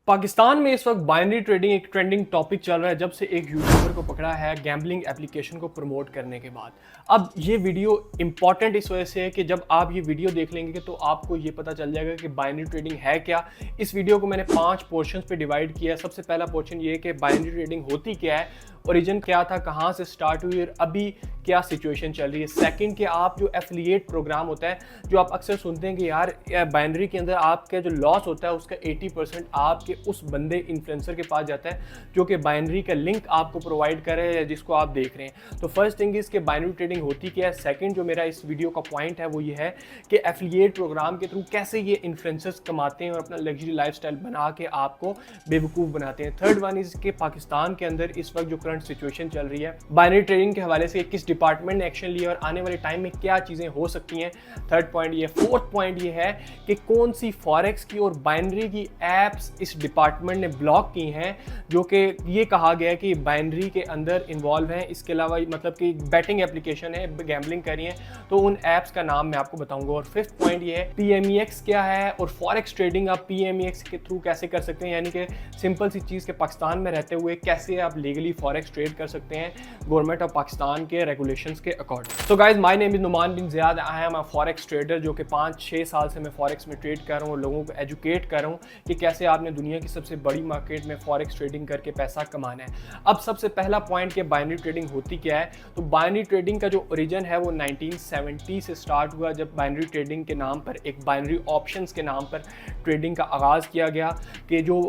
पाकिस्तान में इस वक्त बाइनरी ट्रेडिंग एक ट्रेंडिंग टॉपिक चल रहा है जब से एक यूट्यूबर को पकड़ा है गैम्बलिंग एप्लीकेशन को प्रमोट करने के बाद। अब ये वीडियो इंपॉर्टेंट इस वजह से है कि जब आप ये वीडियो देख लेंगे तो आपको ये पता चल जाएगा कि बाइनरी ट्रेडिंग है क्या। इस वीडियो को मैंने 5 पोर्शंस पे डिवाइड किया है। सबसे पहला पोर्शन ये है कि बाइनरी ट्रेडिंग होती क्या है, ओरिजिन क्या था, कहाँ से स्टार्ट हुई और अभी क्या सिचुएशन चल रही है। सेकंड कि आप जो एफिलिएट प्रोग्राम होता है, जो आप अक्सर सुनते हैं कि यार बाइनरी के अंदर आपका जो लॉस होता है उसका 80% आपके उस बंदे इन्फ्लुएंसर के पास जाता है जो कि बाइनरी का लिंक आपको प्रोवाइड कर रहे हैं या जिसको आप देख रहे हैं। तो फर्स्ट थिंग इसके बाइनरी ट्रेडिंग होती क्या है। सेकंड जो मेरा इस वीडियो का पॉइंट है वो ये है कि एफिलिएट प्रोग्राम के थ्रू कैसे ये इन्फ्लुएंसर्स कमाते हैं और अपना लग्जरी लाइफस्टाइल बना के आपको बेवकूफ़ बनाते हैं। थर्ड वन इज के पाकिस्तान के अंदर इस वक्त जो करंट सिचुएशन चल रही है बाइनरी ट्रेडिंग के हवाले से किस डिपार्टमेंट ने एक्शन लिया और आने वाले टाइम में क्या चीज़ें हो सकती हैं। थर्ड पॉइंट ये। फोर्थ पॉइंट ये है कि कौन सी फॉरेक्स की और बाइनरी की एप्स इस डिपार्टमेंट ने ब्लॉक की हैं जो कि ये कहा गया कि बाइनरी के अंदर इन्वॉल्व हैं। इसके अलावा मतलब कि बैटिंग एप्लीकेशन है, गैम्बलिंग कर रही हैं, तो उन एप्स का नाम मैं आपको बताऊंगा। और फिफ्थ पॉइंट ये है पीएमईएक्स क्या है और फॉरेक्स ट्रेडिंग आप पीएमईएक्स के थ्रू कैसे कर सकते हैं, यानी कि सिंपल सी चीज़ के पाकिस्तान में रहते हुए कैसे आप लीगली फॉरेक्स ट्रेड कर सकते हैं गवर्नमेंट ऑफ पाकिस्तान के रेगुलेशंस के according. So guys, my name is Numan bin Ziyad. I am a forex trader जो कि 5-6 साल से मैं फॉरेक्स में ट्रेड कर रहा हूँ और लोगों को एजुकेट कर रहा हूँ कि कैसे आपने दुनिया की सबसे बड़ी मार्केट में फॉरेक्स ट्रेडिंग करके पैसा कमाना है। अब सबसे पहला पॉइंट कि बाइनरी ट्रेडिंग होती क्या है। तो बाइनरी ट्रेडिंग का जो ओरिजिन है वो 1970 से स्टार्ट हुआ जब बाइनरी ट्रेडिंग के नाम पर एक बाइनरी ऑप्शंस के नाम पर ट्रेडिंग का आगाज़ किया गया कि जो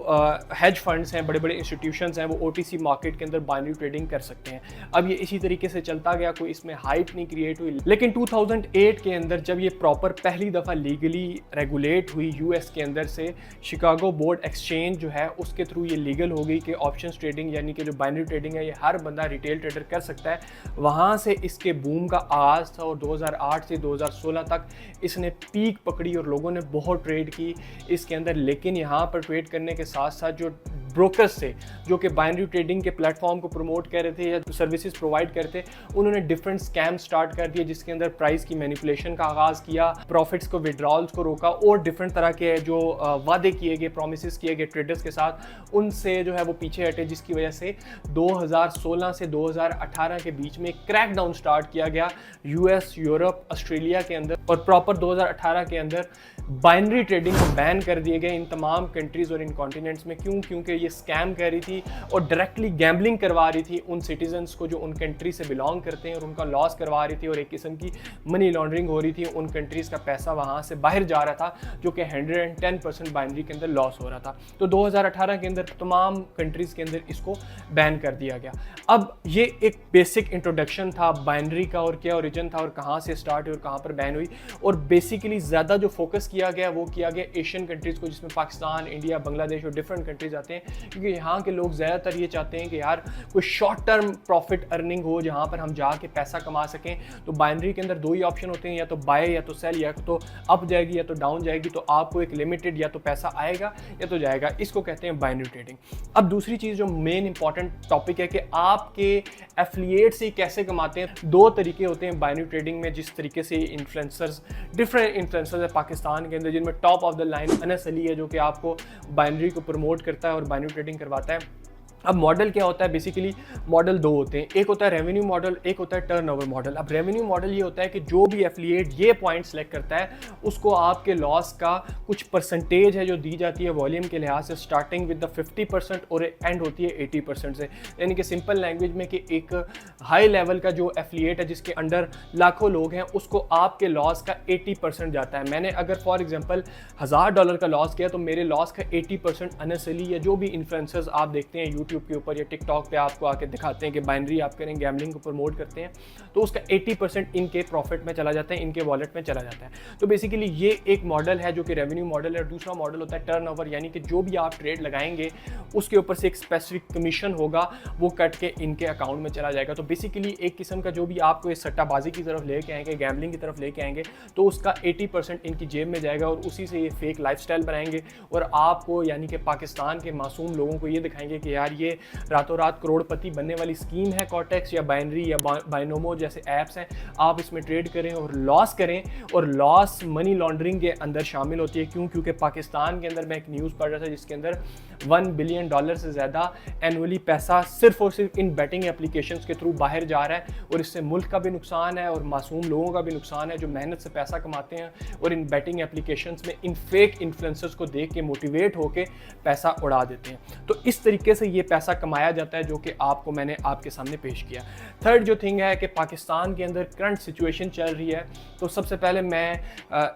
हेज फंड्स हैं, बड़े बड़े इंस्टीट्यूशंस हैं, वो ओटीसी मार्केट के अंदर बाइनरी ट्रेडिंग कर सकते हैं। अब ये इसी तरीके से चलता गया, कोई इसमें हाइप नहीं क्रिएट हुई। लेकिन 2008 के अंदर जब ये प्रॉपर पहली दफ़ा लीगली रेगुलेट हुई यूएस के अंदर से, शिकागो बोर्ड एक्सचेंज जो है उसके थ्रू ये लीगल हो गई कि ऑप्शंस ट्रेडिंग यानी कि जो बाइनरी ट्रेडिंग है ये हर बंदा रिटेल ट्रेडर कर सकता है। वहाँ से इसके बूम का आगाज़ था और 2008 से 2016 तक इसने पीक पकड़ी और लोगों ने बहुत ट्रेड की इसके अंदर। लेकिन यहाँ पर ट्रेड करने के साथ साथ जो ब्रोकर्स थे जो कि बाइनरी ट्रेडिंग के प्लेटफॉर्म को प्रमोट कर रहे थे या सर्विसेज प्रोवाइड करते, उन्होंने डिफरेंट स्कैम स्टार्ट कर दिए जिसके अंदर प्राइस की मैनिपुलेशन का आगाज़ किया, प्रॉफिट्स को, विड्रॉल्स को रोका और डिफरेंट तरह के जो वादे किए गए, प्रोमिस किए गए ट्रेडर्स के साथ, उनसे जो है वो पीछे हटे, जिसकी वजह से 2016 से 2018 के बीच में क्रैकडाउन स्टार्ट किया गया यूएस, यूरोप, ऑस्ट्रेलिया के अंदर और प्रॉपर 2018 के अंदर बाइनरी ट्रेडिंग को बैन कर दिए गए इन तमाम कंट्रीज़ और इन कॉन्टिनेंट्स में। क्यों? क्योंकि ये स्कैम कर रही थी और डायरेक्टली गैम्बलिंग करवा रही थी उन सिटीजन्स को जो उन कंट्री से बिलोंग करते हैं और उनका लॉस करवा रही थी और एक किस्म की मनी लॉन्ड्रिंग हो रही थी। उन कंट्रीज़ का पैसा वहाँ से बाहर जा रहा था जो कि 110% बाइनरी के अंदर लॉस हो रहा था। तो 2018 के अंदर तमाम कंट्रीज़ के अंदर इसको बैन कर दिया गया। अब ये एक बेसिक इंट्रोडक्शन था बाइनरी का और क्या ओरिजिन था और कहाँ से स्टार्ट हुई और कहाँ पर बैन हुई। और बेसिकली ज़्यादा जो फोकस किया गया वो किया गया एशियन कंट्रीज़ को, जिसमें पाकिस्तान, इंडिया, बांग्लादेश और डिफरेंट कंट्रीज आते हैं, क्योंकि यहाँ के लोग ज़्यादातर ये चाहते हैं कि यार कोई शॉर्ट टर्म प्रॉफिट अर्निंग हो जहाँ पर हम जाके पैसा कमा सकें। तो बाइनरी के अंदर 2 ही ऑप्शन होते हैं, या तो बाय या तो सेल, या तो अप जाएगी या तो डाउन जाएगी। तो आपको एक लिमिटेड या तो पैसा आएगा या तो जाएगा, इसको कहते हैं बाइनरी ट्रेडिंग। अब दूसरी चीज़ जो मेन इंपॉर्टेंट टॉपिक है कि आपके एफिलिएट से कैसे कमाते हैं। 2 तरीके होते हैं बाइनरी ट्रेडिंग में जिस तरीके से इन्फ्लुएंसर्स, डिफरेंट इन्फ्लुएंसर्स है पाकिस्तान के अंदर, जिनमें top of the line Anas Ali है जो कि आपको बाइनरी को प्रमोट करता है और बाइनरी ट्रेडिंग करवाता है। अब मॉडल क्या होता है? बेसिकली मॉडल 2 होते हैं, एक होता है रेवेन्यू मॉडल, एक होता है टर्नओवर मॉडल। अब रेवेन्यू मॉडल ये होता है कि जो भी एफिलिएट ये पॉइंट सेलेक्ट करता है उसको आपके लॉस का कुछ परसेंटेज है जो दी जाती है वॉल्यूम के लिहाज से, स्टार्टिंग विद द 50% और एंड होती है 80% से। यानी कि सिंपल लैंग्वेज में कि एक हाई लेवल का जो एफिलिएट है जिसके अंडर लाखों लोग हैं उसको आपके लॉस का 80% जाता है। मैंने अगर फॉर एग्जाम्पल $1000 का लॉस किया तो मेरे लॉस का 80% अनस अली या जो भी इन्फ्लुएंसर्स आप देखते हैं यूट्यूब के ऊपर या टिकटॉक पे आपको आके दिखाते हैं कि बाइनरी आप करें, गैम्बलिंग को प्रमोट करते हैं, तो उसका 80% इनके प्रॉफिट में चला जाता है, इनके वॉलेट में चला जाता है। तो बेसिकली ये एक मॉडल है जो कि रेवेन्यू मॉडल है। दूसरा मॉडल होता है टर्नओवर, यानी कि जो भी आप ट्रेड लगाएंगे उसके ऊपर से एक स्पेसिफिक कमीशन होगा वो कट के इनके अकाउंट में चला जाएगा। तो बेसिकली एक किस्म का जो भी आपको इस सट्टाबाजी की तरफ लेके आएंगे, गैम्बलिंग की तरफ लेके आएंगे, तो उसका 80% इनकी जेब में जाएगा और उसी से ये फेक लाइफस्टाइल बनाएंगे और आपको यानी कि पाकिस्तान के मासूम लोगों को ये दिखाएंगे कि यार ये रातों रात करोड़पति बनने वाली स्कीम है कॉर्टेक्स या बाइनरी या बाइनोमो जैसे ऐप्स हैं, आप इसमें ट्रेड करें और लॉस करें, और लॉस मनी लॉन्ड्रिंग के अंदर शामिल होती है। क्यों? क्योंकि पाकिस्तान के अंदर मैं एक न्यूज़ पढ़ रहा था जिसके अंदर $1 बिलियन से ज़्यादा एनुअली पैसा सिर्फ और सिर्फ इन बैटिंग एप्लीकेशंस के थ्रू बाहर जा रहा है, और इससे मुल्क का भी नुकसान है और मासूम लोगों का भी नुकसान है जो मेहनत से पैसा कमाते हैं और इन बैटिंग एप्लीकेशंस में इन फेक इन्फ्लुएंसर्स को देख के मोटिवेट होकर पैसा उड़ा देते हैं। तो इस तरीके से ये पैसा कमाया जाता है, जो कि आपको मैंने आपके सामने पेश किया। थर्ड जो थिंग है कि पाकिस्तान के अंदर करंट सिचुएशन चल रही है, तो सबसे पहले मैं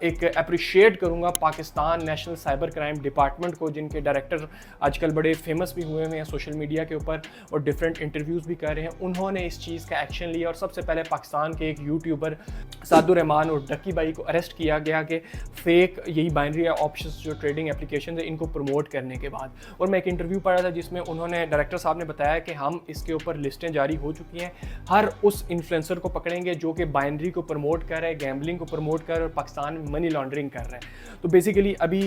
एक अप्रिशिएट करूंगा Pakistan national cyber crime department को, जिनके डायरेक्टर आजकल बड़े फेमस भी हुए हैं सोशल मीडिया के ऊपर और डिफरेंट इंटरव्यूज़ भी कर रहे हैं। उन्होंने इस चीज़ का एक्शन लिया और सबसे पहले पाकिस्तान के एक यूट्यूबर सादुर रहमान और डक्की भाई को अरेस्ट किया गया कि फेक यही बाइनरी ऑप्शंस जो ट्रेडिंग एप्लीकेशन है इनको प्रमोट करने के बाद। और मैं एक इंटरव्यू पढ़ा था जिसमें उन्होंने डायरेक्टर साहब ने बताया कि हम इसके ऊपर लिस्टें जारी हो चुकी हैं, हर उस इन्फ्लुएंसर को पकड़ेंगे जो कि बाइनरी को प्रमोट कर रहे हैं, गैम्बलिंग को प्रमोट कर रहे हैं और पाकिस्तान में मनी लॉन्ड्रिंग कर रहे हैं। तो बेसिकली अभी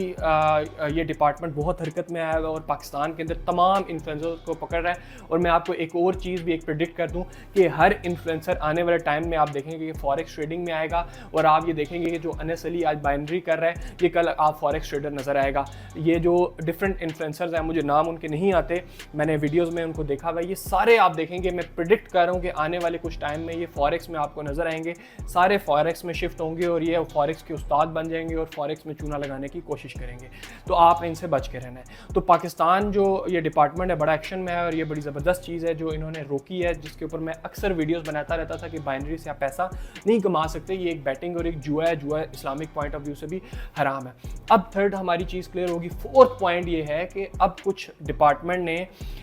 ये डिपार्टमेंट बहुत हरकत में आया है और पाकिस्तान के अंदर तमाम इन्फ्लुएंसर्स को पकड़ रहा है। और मैं आपको एक और चीज़ भी एक प्रेडिक्ट कर दूं कि हर इन्फ्लुएंसर आने वाले टाइम में आप देखेंगे कि फॉरेक्स ट्रेडिंग में आएगा, और आप ये देखेंगे कि जो अनस अली आज बाइनरी कर रहा है ये कल आप फॉरेक्स ट्रेडर नज़र आएगा। ये जो डिफरेंट इन्फ्लुएंसर्स हैं, मुझे नाम उनके नहीं आते, मैंने वीडियोज़ में उनको देखा हुआ है, ये सारे आप देखेंगे, मैं प्रेडिक्ट कर रहा हूँ कि आने वाले कुछ टाइम में ये फॉरेक्स में आपको नज़र आएंगे, सारे फॉरेक्स में शिफ्ट होंगे और ये फॉरेक्स के उस्ताद बन जाएंगे और फॉरेक्स में चूना लगाने की कोशिश करेंगे। तो आप इनसे बच के रहना है। तो पाकिस्तान जो ये डिपार्टमेंट है बड़ा एक्शन में है और ये बड़ी ज़बरदस्त चीज़ है जो इन्होंने रोकी है, जिसके ऊपर मैं अक्सर वीडियोस बनाता रहता था कि बाइनरी से आप पैसा नहीं कमा सकते, ये एक बैटिंग और एक जुआ है, जुआ इस्लामिक पॉइंट ऑफ व्यू से भी हराम है। अब थर्ड हमारी चीज़ क्लियर होगी। फोर्थ पॉइंट ये है कि अब कुछ डिपार्टमेंट ने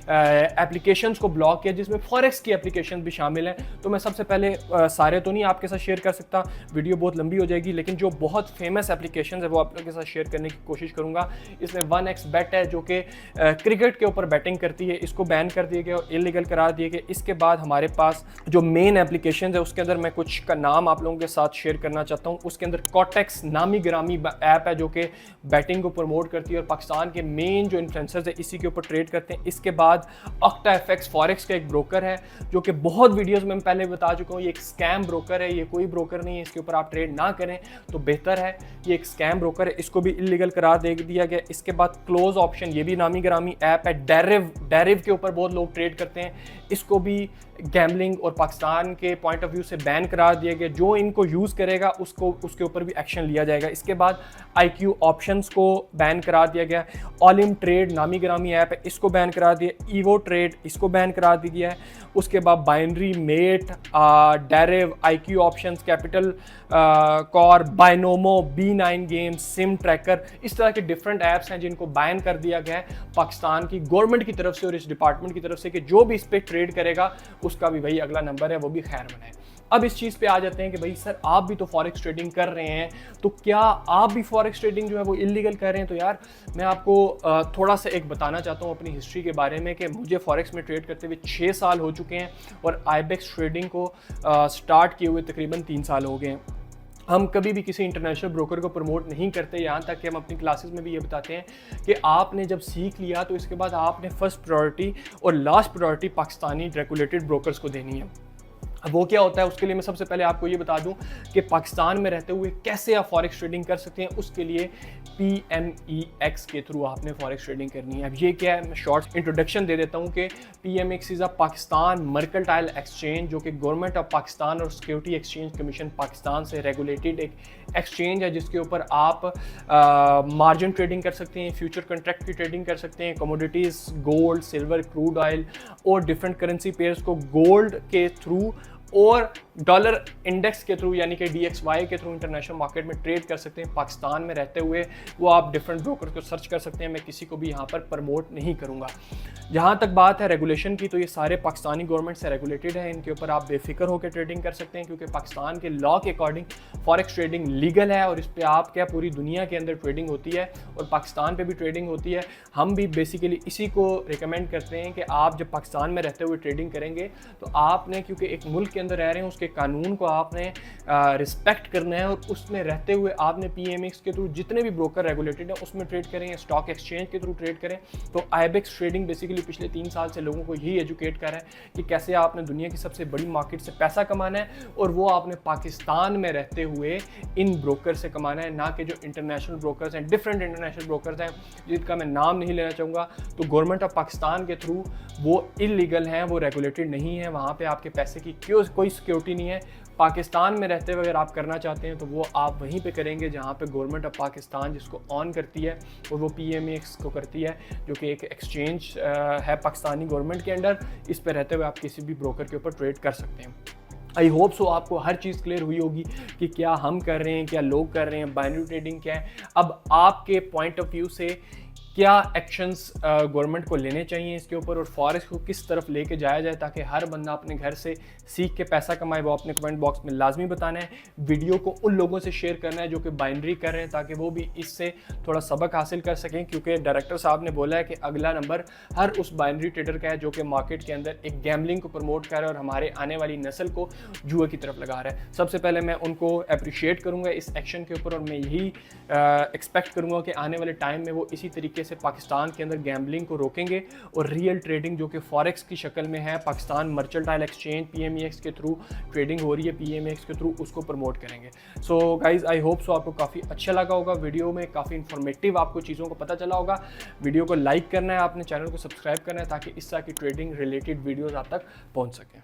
एप्लीकेशंस को ब्लॉक किया जिसमें फॉरेक्स की एप्लीकेशन भी शामिल हैं। तो मैं सबसे पहले सारे तो नहीं आपके साथ शेयर कर सकता, वीडियो बहुत लंबी हो जाएगी, लेकिन जो बहुत फेमस एप्लीकेशन है वो आप लोगों के साथ शेयर करने की कोशिश करूँगा। इसमें 1xBet है जो कि क्रिकेट के ऊपर बैटिंग करती है, इसको बैन कर दिया गया और इलीगल करार दिए गए। इसके बाद हमारे पास जो मेन एप्लीकेशन है उसके अंदर मैं कुछ का नाम आप लोगों के साथ शेयर करना चाहता हूँ। उसके अंदर कॉर्टेक्स नामी ग्रामी ऐप है जो कि बैटिंग को प्रमोट करती है और पाकिस्तान के मेन जो इन्फ्लुएंसर्स है इसी के ऊपर ट्रेड करते हैं। इसके बाद OctaFX फॉरेक्स का एक ब्रोकर है जो कि बहुत वीडियोज़ में पहले बता चुका हूँ, ये एक स्कैम ब्रोकर है, ये कोई ब्रोकर नहीं है, इसके ऊपर आप ट्रेड ना करें तो बेहतर है। ये एक स्कैम ब्रोकर है, इसको भी इलीगल करार दे दिया गया। इसके बाद क्लोज ऑप्शन, ये भी नामी ग्रामी ऐप है। डेरिव के ऊपर बहुत लोग ट्रेड करते हैं, इसको भी गैम्बलिंग और पाकिस्तान के पॉइंट ऑफ व्यू से बैन करार दिया गया। जो इनको यूज़ करेगा उसके ऊपर भी एक्शन लिया जाएगा। इसके बाद IQ ऑप्शंस को बैन करार दिया गया। ऑलिम ट्रेड नामी ग्रामी ऐप है, इसको बैन करार दिया। ईवो ट्रेड इसको बैन करार दिया गया है। उसके बाद बाइनरी, मेट, डेरिव, IQ ऑप्शंस, कैपिटल कॉर, Binomo, B9 games, sim tracker, इस तरह के डिफरेंट ऐप्स हैं जिनको बैन कर दिया गया है पाकिस्तान की गवर्नमेंट की तरफ से और इस डिपार्टमेंट की तरफ से कि जो भी इस पर ट्रेड करेगा उसका भी वही अगला नंबर है, वो भी खैर बनाए। अब इस चीज़ पे आ जाते हैं कि भाई सर आप भी तो फॉरेक्स ट्रेडिंग कर रहे हैं, तो क्या आप भी फॉरेक्स ट्रेडिंग जो है वो इलीगल कर रहे हैं? तो यार मैं आपको थोड़ा सा एक बताना चाहता हूँ अपनी हिस्ट्री के बारे में कि मुझे फॉरेक्स में ट्रेड करते हुए 6 साल हो चुके हैं और IBEX ट्रेडिंग को स्टार्ट किए हुए तकरीबन 3 साल हो गए हैं। हम कभी भी किसी इंटरनेशनल ब्रोकर को प्रमोट नहीं करते, यहाँ तक कि हम अपनी क्लासेस में भी ये बताते हैं कि आपने जब सीख लिया तो इसके बाद आपने फर्स्ट प्रायोरिटी और last priority Pakistani regulated brokers को देनी है। अब वो क्या होता है, उसके लिए मैं सबसे पहले आपको ये बता दूं कि पाकिस्तान में रहते हुए कैसे आप फॉरेक्स ट्रेडिंग कर सकते हैं। उसके लिए PMEX के थ्रू आपने फॉरेक्स ट्रेडिंग करनी है। अब ये क्या है, मैं शॉर्ट इंट्रोडक्शन दे देता हूँ कि PMEX is a Pakistan mercantile exchange, जो कि गवर्नमेंट ऑफ पाकिस्तान और सिक्योरिटी एक्सचेंज कमीशन पाकिस्तान से रेगुलेटेड एक एक्सचेंज है जिसके ऊपर आप मार्जिन ट्रेडिंग कर सकते हैं, फ्यूचर कॉन्ट्रैक्ट की ट्रेडिंग कर सकते हैं, commodities, gold, silver, crude oil और डिफरेंट करेंसी पेयर्स को गोल्ड के थ्रू और डॉलर इंडेक्स के थ्रू यानी कि DXY के थ्रू इंटरनेशनल मार्केट में ट्रेड कर सकते हैं पाकिस्तान में रहते हुए। वो आप डिफरेंट ब्रोकर को सर्च कर सकते हैं, मैं किसी को भी यहाँ पर प्रमोट नहीं करूँगा। जहाँ तक बात है रेगुलेशन की, तो ये सारे पाकिस्तानी गवर्नमेंट से रेगुलेटेड है, इनके ऊपर आप बेफिक्र होकर ट्रेडिंग कर सकते हैं क्योंकि पाकिस्तान के लॉ के अकॉर्डिंग फॉरेक्स ट्रेडिंग लीगल है और इस पर आप क्या पूरी दुनिया के अंदर ट्रेडिंग होती है और पाकिस्तान पर भी ट्रेडिंग होती है। हम भी बेसिकली इसी को रिकमेंड करते हैं कि आप जब पाकिस्तान में रहते हुए ट्रेडिंग करेंगे तो आपने, क्योंकि एक मुल्क के अंदर रह रहे हैं उसके उसके कानून को आपने रिस्पेक्ट करना है और उसमें रहते हुए आपने PMX के थ्रू जितने भी ब्रोकर रेगुलेटेड हैं उसमें ट्रेड करें या स्टॉक एक्सचेंज के थ्रू ट्रेड करें। तो आईबेक्स ट्रेडिंग बेसिकली पिछले 3 साल से लोगों को यही एजुकेट कर रहा है कि कैसे आपने दुनिया की सबसे बड़ी मार्केट से पैसा कमाना है और वो आपने पाकिस्तान में रहते हुए इन ब्रोकर से कमाना है, ना कि जो इंटरनेशनल ब्रोकर्स हैं, डिफरेंट इंटरनेशनल ब्रोकर्स हैं जिनका मैं नाम नहीं लेना चाहूँगा। तो गवर्नमेंट ऑफ पाकिस्तान के थ्रू वो इलीगल हैं, वो रेगुलेटेड नहीं है, वहाँ पे आपके पैसे की कोई सिक्योरिटी नहीं है। पाकिस्तान में रहते हुए अगर आप करना चाहते हैं तो वो आप वहीं पे करेंगे जहाँ पे गवर्नमेंट ऑफ पाकिस्तान जिसको ऑन करती है और वो PMX को करती है, जो कि एक एक्सचेंज है पाकिस्तानी गवर्नमेंट के अंडर। इस पे रहते हुए आप किसी भी ब्रोकर के ऊपर ट्रेड कर सकते हैं। आई होप सो आपको हर चीज़ क्लियर हुई होगी कि क्या हम कर रहे हैं, क्या लोग कर रहे हैं, बाइनरी ट्रेडिंग क्या है। अब आपके पॉइंट ऑफ व्यू से क्या एक्शंस गवर्नमेंट को लेने चाहिए इसके ऊपर और फॉरेक्स को किस तरफ लेके जाया जाए ताकि हर बंदा अपने घर से सीख के पैसा कमाए, वो अपने कमेंट बॉक्स में लाजमी बताना है। वीडियो को उन लोगों से शेयर करना है जो कि बाइनरी कर रहे हैं ताकि वो भी इससे थोड़ा सबक हासिल कर सकें, क्योंकि डायरेक्टर साहब ने बोला है कि अगला नंबर हर उस बाइनरी ट्रेडर का है जो कि मार्केट के अंदर एक गैम्बलिंग को प्रमोट कर रहा है और हमारे आने वाली नस्ल को जुए की तरफ लगा रहा है। सबसे पहले मैं उनको अप्रिशिएट करूँगा इस एक्शन के ऊपर और मैं यही एक्सपेक्ट करूँगा कि आने वाले टाइम में वो इसी तरीके से पाकिस्तान के अंदर गैम्बलिंग को रोकेंगे और रियल ट्रेडिंग जो कि फॉरेक्स की शक्ल में है, पाकिस्तान मर्चेंटाइल एक्सचेंज PMEX के थ्रू ट्रेडिंग हो रही है, PMEX के थ्रू उसको प्रमोट करेंगे। So guys I hope so आपको काफ़ी अच्छा लगा होगा, वीडियो में काफ़ी इन्फॉर्मेटिव आपको चीज़ों को पता चला होगा। वीडियो को लाइक करना है, आपने चैनल को सब्सक्राइब करना है ताकि इस तरह की ट्रेडिंग रिलेटेड वीडियोज़ आप तक पहुँच सकें।